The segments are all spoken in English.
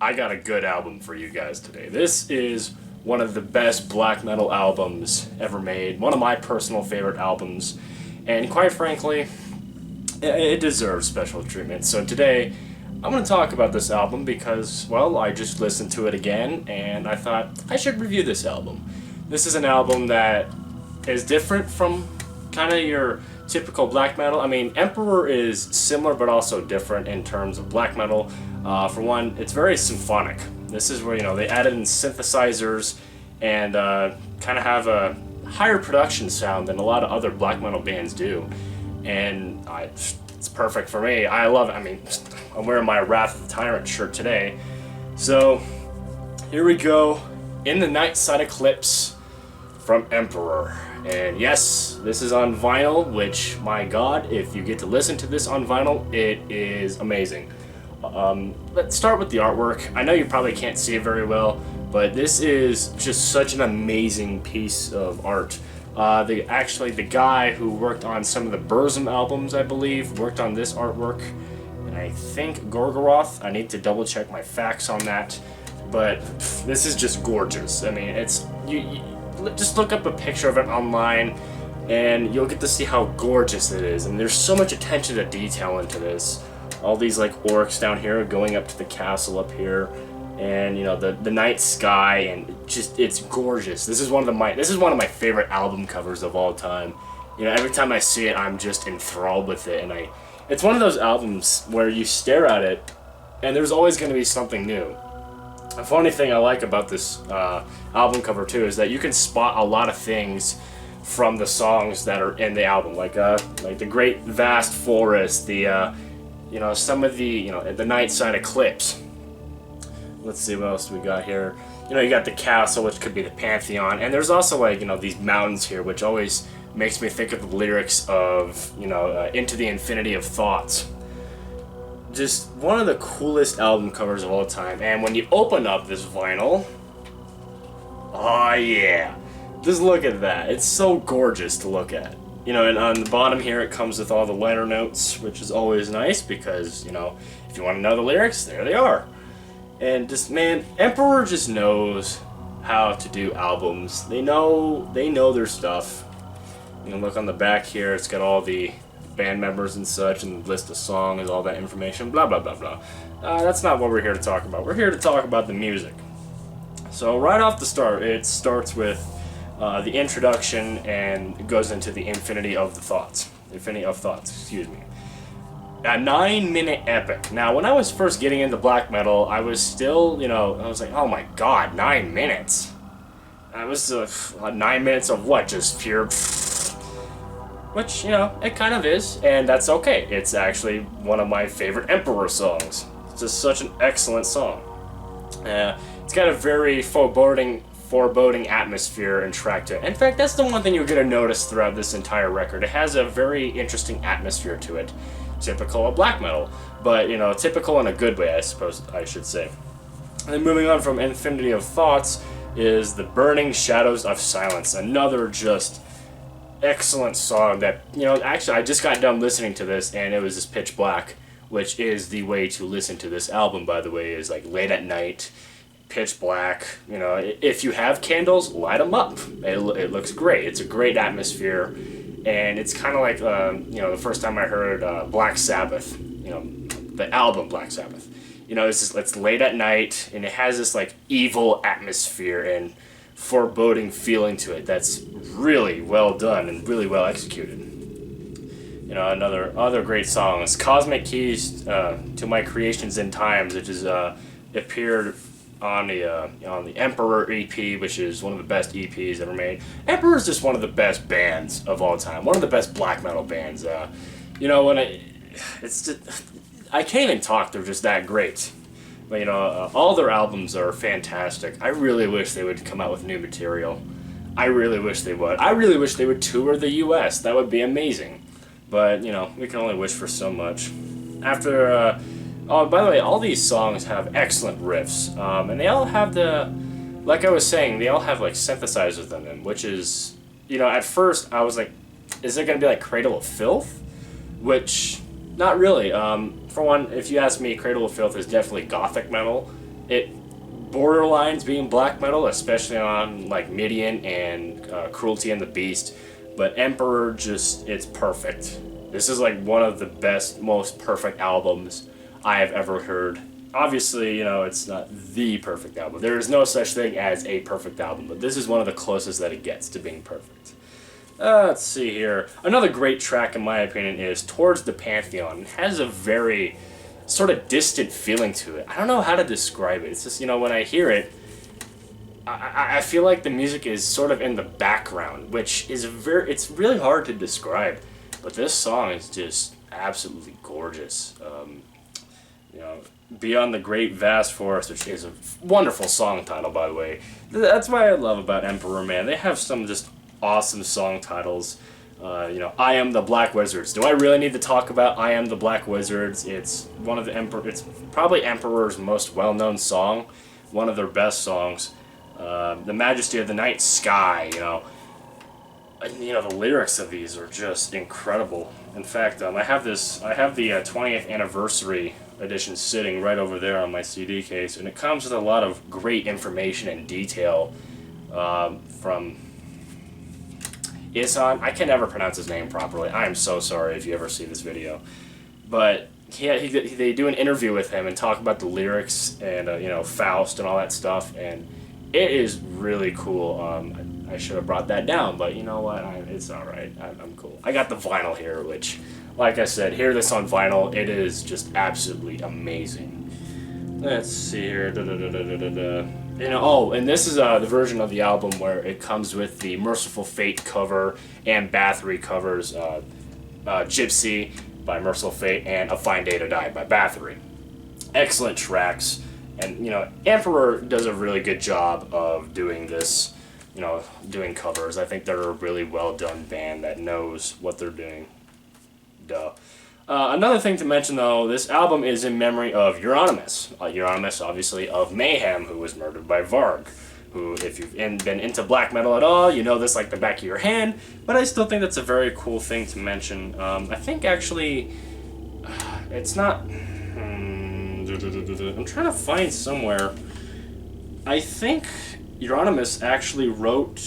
I got a good album for you guys today. This is one of the best black metal albums ever made, one of my personal favorite albums, and quite frankly, it deserves special treatment. So today, I'm going to talk about this album because, well, I just listened to it again, and I thought I should review this album. This is an album that is different from kind of your typical black metal. I mean, Emperor is similar but also different in terms of black metal. For one, it's very symphonic. This is where, they added in synthesizers and kind of have a higher production sound than a lot of other black metal bands do. And it's perfect for me. I love it. I mean, I'm wearing my Wrath of the Tyrant shirt today. So, here we go. In the Nightside Eclipse from Emperor. And yes, this is on vinyl, which, my god, if you get to listen to this on vinyl, it is amazing. Let's start with the artwork. I know you probably can't see it very well, but this is just such an amazing piece of art. The guy who worked on some of the Burzum albums, I believe, worked on this artwork. And I think Gorgoroth. I need to double check my facts on that. But this is just gorgeous. I mean, it's you just look up a picture of it online and you'll get to see how gorgeous it is. And there's so much attention to detail into this. All these like orcs down here going up to the castle up here, and the night sky, and it's gorgeous. This is one of my favorite album covers of all time. Every time I see it, I'm just enthralled with it, and it's one of those albums where you stare at it and there's always going to be something new. A funny thing I like about this album cover too is that you can spot a lot of things from the songs that are in the album, like the great vast forest, the some of the Nightside Eclipse. Let's see what else we got here. You got the castle, which could be the Pantheon, and there's also these mountains here, which always makes me think of the lyrics of Into the Infinity of Thoughts. Just one of the coolest album covers of all time. And when you open up this vinyl, oh yeah, just look at that. It's so gorgeous to look at. And on the bottom here it comes with all the liner notes, which is always nice because, if you want to know the lyrics, there they are. And just, man, Emperor just knows how to do albums. They know their stuff. Look on the back here, it's got all the band members and such, and the list of songs, all that information, blah, blah, blah, blah. That's not what we're here to talk about. We're here to talk about the music. So right off the start, it starts with the introduction and goes into the Infinity of Thoughts, excuse me. A 9-minute epic. Now, when I was first getting into black metal, I was still, I was like, oh my god, 9 minutes. I was 9 minutes of what? Just pure, which, it kind of is, and that's okay. It's actually one of my favorite Emperor songs. It's just such an excellent song. It's got a very foreboding atmosphere and track to it. In fact, that's the one thing you're going to notice throughout this entire record. It has a very interesting atmosphere to it. Typical of black metal, but typical in a good way, I suppose I should say. And then moving on from Infinity of Thoughts is The Burning Shadows of Silence, another just excellent song that, actually I just got done listening to this and it was just pitch black, which is the way to listen to this album, by the way, is like late at night, pitch black. If you have candles, light them up. It looks great. It's a great atmosphere. And it's kind of like, the first time I heard Black Sabbath, the album Black Sabbath. It's late at night, and it has this, evil atmosphere and foreboding feeling to it that's really well done and really well executed. Other great songs, Cosmic Keys to My Creations in Times, which is appeared on the Emperor EP, which is one of the best EPs ever made. Emperor is just one of the best bands of all time. One of the best black metal bands. It's just, I can't even talk. They're just that great. But all their albums are fantastic. I really wish they would come out with new material. I really wish they would. I really wish they would tour the U.S. That would be amazing. But we can only wish for so much. After. Oh, by the way, all these songs have excellent riffs, and they all have like I was saying, they all have synthesizers in them, which is, at first I was like, is it going to be like Cradle of Filth? Which, not really. For one, if you ask me, Cradle of Filth is definitely gothic metal, it borderlines being black metal, especially on like Midian and Cruelty and the Beast. But Emperor just, it's perfect. This is like one of the best, most perfect albums I have ever heard. Obviously, you know, it's not the perfect album. There is no such thing as a perfect album, but this is one of the closest that it gets to being perfect. Let's see here. Another great track, in my opinion, is Towards the Pantheon. It has a very sort of distant feeling to it. I don't know how to describe it. It's just, you know, when I hear it, I feel like the music is sort of in the background, which is it's really hard to describe. But this song is just absolutely gorgeous. You know, Beyond the Great Vast Forest, which is a wonderful song title, by the way. That's what I love about Emperor, man. They have some just awesome song titles. You know, I Am the Black Wizards. Do I really need to talk about I Am the Black Wizards? It's one of the it's probably Emperor's most well-known song, one of their best songs. The Majesty of the Night Sky, you know, the lyrics of these are just incredible. In fact, I have the 20th anniversary edition sitting right over there on my CD case, and it comes with a lot of great information and detail from Isan. I can never pronounce his name properly. I am so sorry if you ever see this video. But they do an interview with him and talk about the lyrics and, you know, Faust and all that stuff, and it is really cool. I should have brought that down, but you know what? It's alright. I'm cool. I got the vinyl here, which, like I said, hear this on vinyl. It is just absolutely amazing. Let's see here. You know, oh, and this is the version of the album where it comes with the Merciful Fate cover and Bathory covers, Gypsy by Merciful Fate and A Fine Day to Die by Bathory. Excellent tracks. And, you know, Emperor does a really good job of doing this, you know, doing covers. I think they're a really well done band that knows what they're doing. Duh. Another thing to mention, though, this album is in memory of Euronymous. Euronymous, obviously, of Mayhem, who was murdered by Varg. Who, if you've been into black metal at all, you know this like the back of your hand. But I still think that's a very cool thing to mention. I think, actually, it's not... I'm trying to find somewhere. I think Euronymous actually wrote...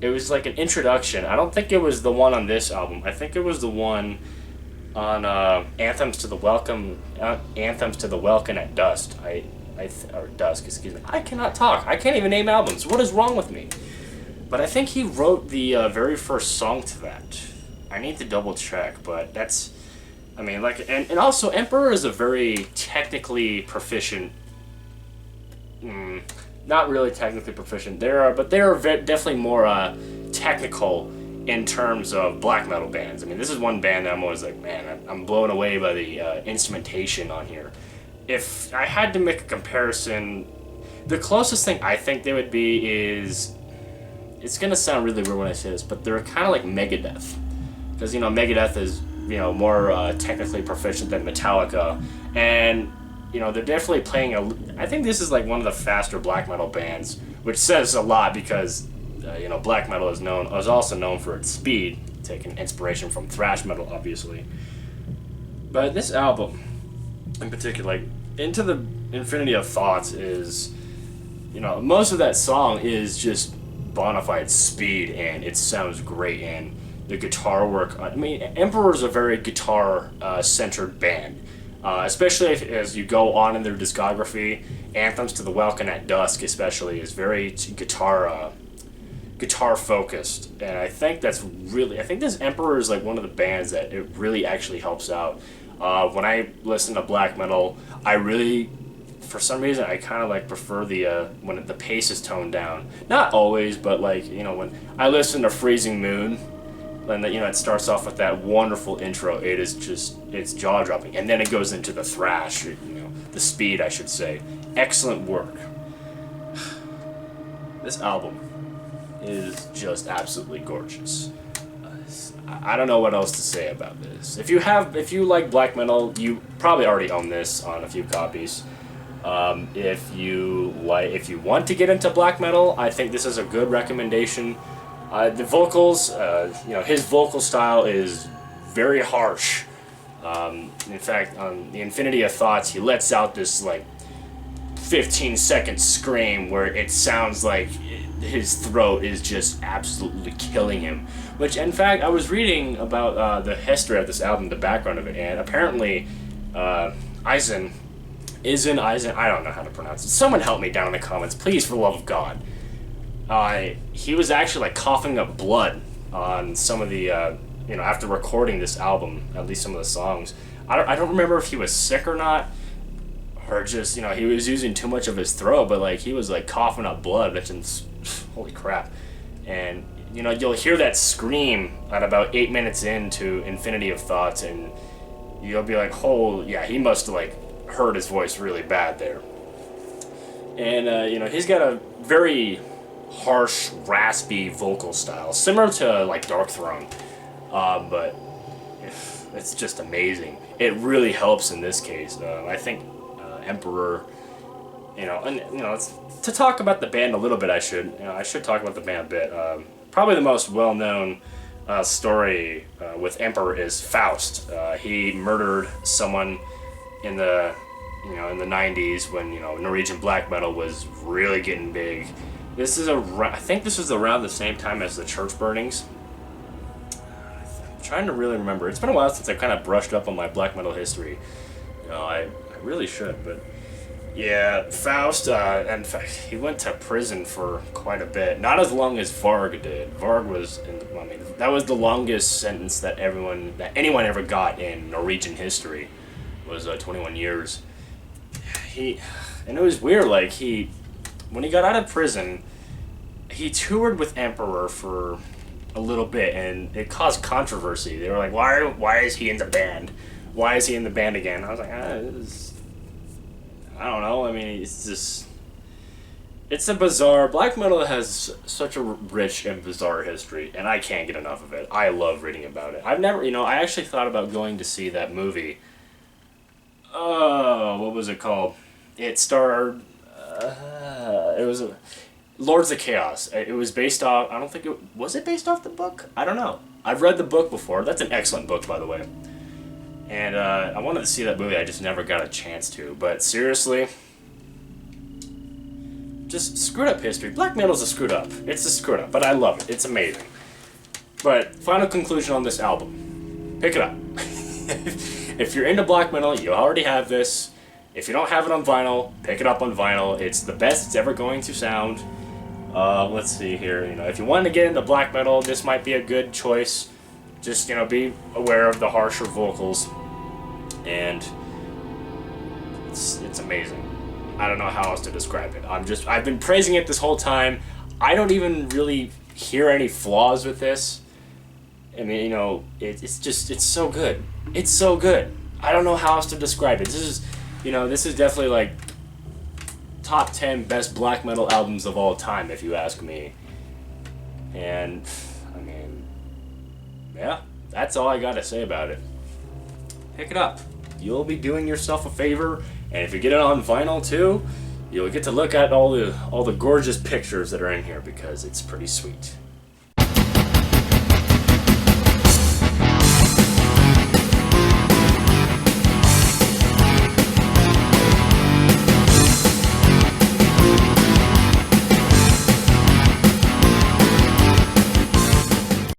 It was like an introduction. I don't think it was the one on this album. I think it was the one on Anthems to the Welcome at Dusk. Or Dusk, excuse me. I cannot talk. I can't even name albums. What is wrong with me? But I think he wrote the very first song to that. I need to double check, but that's... I mean, like, and also Emperor is a very technically proficient. Not really technically proficient. But they are definitely more technical in terms of black metal bands. I mean, this is one band that I'm always like, man, I'm blown away by the instrumentation on here. If I had to make a comparison, the closest thing I think they would be is, it's gonna sound really weird when I say this, but they're kind of like Megadeth, because, you know, Megadeth is, you know, more technically proficient than Metallica, and, you know, they're definitely playing I think this is like one of the faster black metal bands, which says a lot because, you know, black metal is also known for its speed, taking inspiration from thrash metal, obviously. But this album, in particular, like, Into the Infinity of Thoughts is, you know, most of that song is just bona fide speed, and it sounds great, and the guitar work. I mean, Emperor is a very guitar-centered band, especially as you go on in their discography. Anthems to the Welcome at Dusk, especially, is very guitar-focused, and I think this Emperor is like one of the bands that it really actually helps out. When I listen to black metal, I really, for some reason, I kind of like prefer when the pace is toned down. Not always, but like, you know, when I listen to Freezing Moon, and you know, it starts off with that wonderful intro. It is just, it's jaw dropping, and then it goes into the thrash, you know, the speed, I should say. Excellent work. This album is just absolutely gorgeous. I don't know what else to say about this. If you like black metal, you probably already own this on a few copies. If you want to get into black metal, I think this is a good recommendation. The vocals, you know, his vocal style is very harsh. In fact, on the Infinity of Thoughts, he lets out this like 15-second scream where it sounds like his throat is just absolutely killing him. Which, in fact, I was reading about the history of this album, the background of it, and apparently Eisen, I don't know how to pronounce it. Someone help me down in the comments, please, for the love of God. He was actually like coughing up blood on some of the, after recording this album, at least some of the songs. I don't remember if he was sick or not, or just, he was using too much of his throat, but like he was like coughing up blood, which is, holy crap. And, you'll hear that scream at about 8 minutes into Infinity of Thoughts, and you'll be like, oh, yeah, he must have like heard his voice really bad there. And, he's got a very harsh, raspy vocal style, similar to like Dark Throne, but it's just amazing. It really helps in this case. I think Emperor, to talk about the band a little bit, I should talk about the band a bit. Probably the most well-known story with Emperor is Faust. He murdered someone in the in the 90s when Norwegian black metal was really getting big. I think this was around the same time as the church burnings. I'm trying to really remember. It's been a while since I kind of brushed up on my black metal history. I really should, but yeah, Faust. In fact, he went to prison for quite a bit. Not as long as Varg did. Varg was, that was the longest sentence that anyone ever got in Norwegian history. Was 21 years. And it was weird. Like when he got out of prison, he toured with Emperor for a little bit, and it caused controversy. They were like, why is he in the band? Why is he in the band again? I was like, I don't know. It's a bizarre... Black metal has such a rich and bizarre history, and I can't get enough of it. I love reading about it. I've never, I actually thought about going to see that movie. Oh, what was it called? It starred... it was Lords of Chaos. It was based off... I don't think it... Was it based off the book? I don't know. I've read the book before. That's an excellent book, by the way. And I wanted to see that movie. I just never got a chance to. But seriously... Just screwed up history. Black metal's a screwed up. It's a screwed up, but I love it. It's amazing. But final conclusion on this album. Pick it up. If you're into black metal, you already have this. If you don't have it on vinyl, pick it up on vinyl. It's the best it's ever going to sound. Let's see here. If you want to get into black metal, this might be a good choice. Just, be aware of the harsher vocals. And it's amazing. I don't know how else to describe it. I've been praising it this whole time. I don't even really hear any flaws with this. It's so good. It's so good. I don't know how else to describe it. This is definitely like top 10 best black metal albums of all time, if you ask me. And, yeah, that's all I gotta say about it. Pick it up. You'll be doing yourself a favor, and if you get it on vinyl too, you'll get to look at all the gorgeous pictures that are in here, because it's pretty sweet.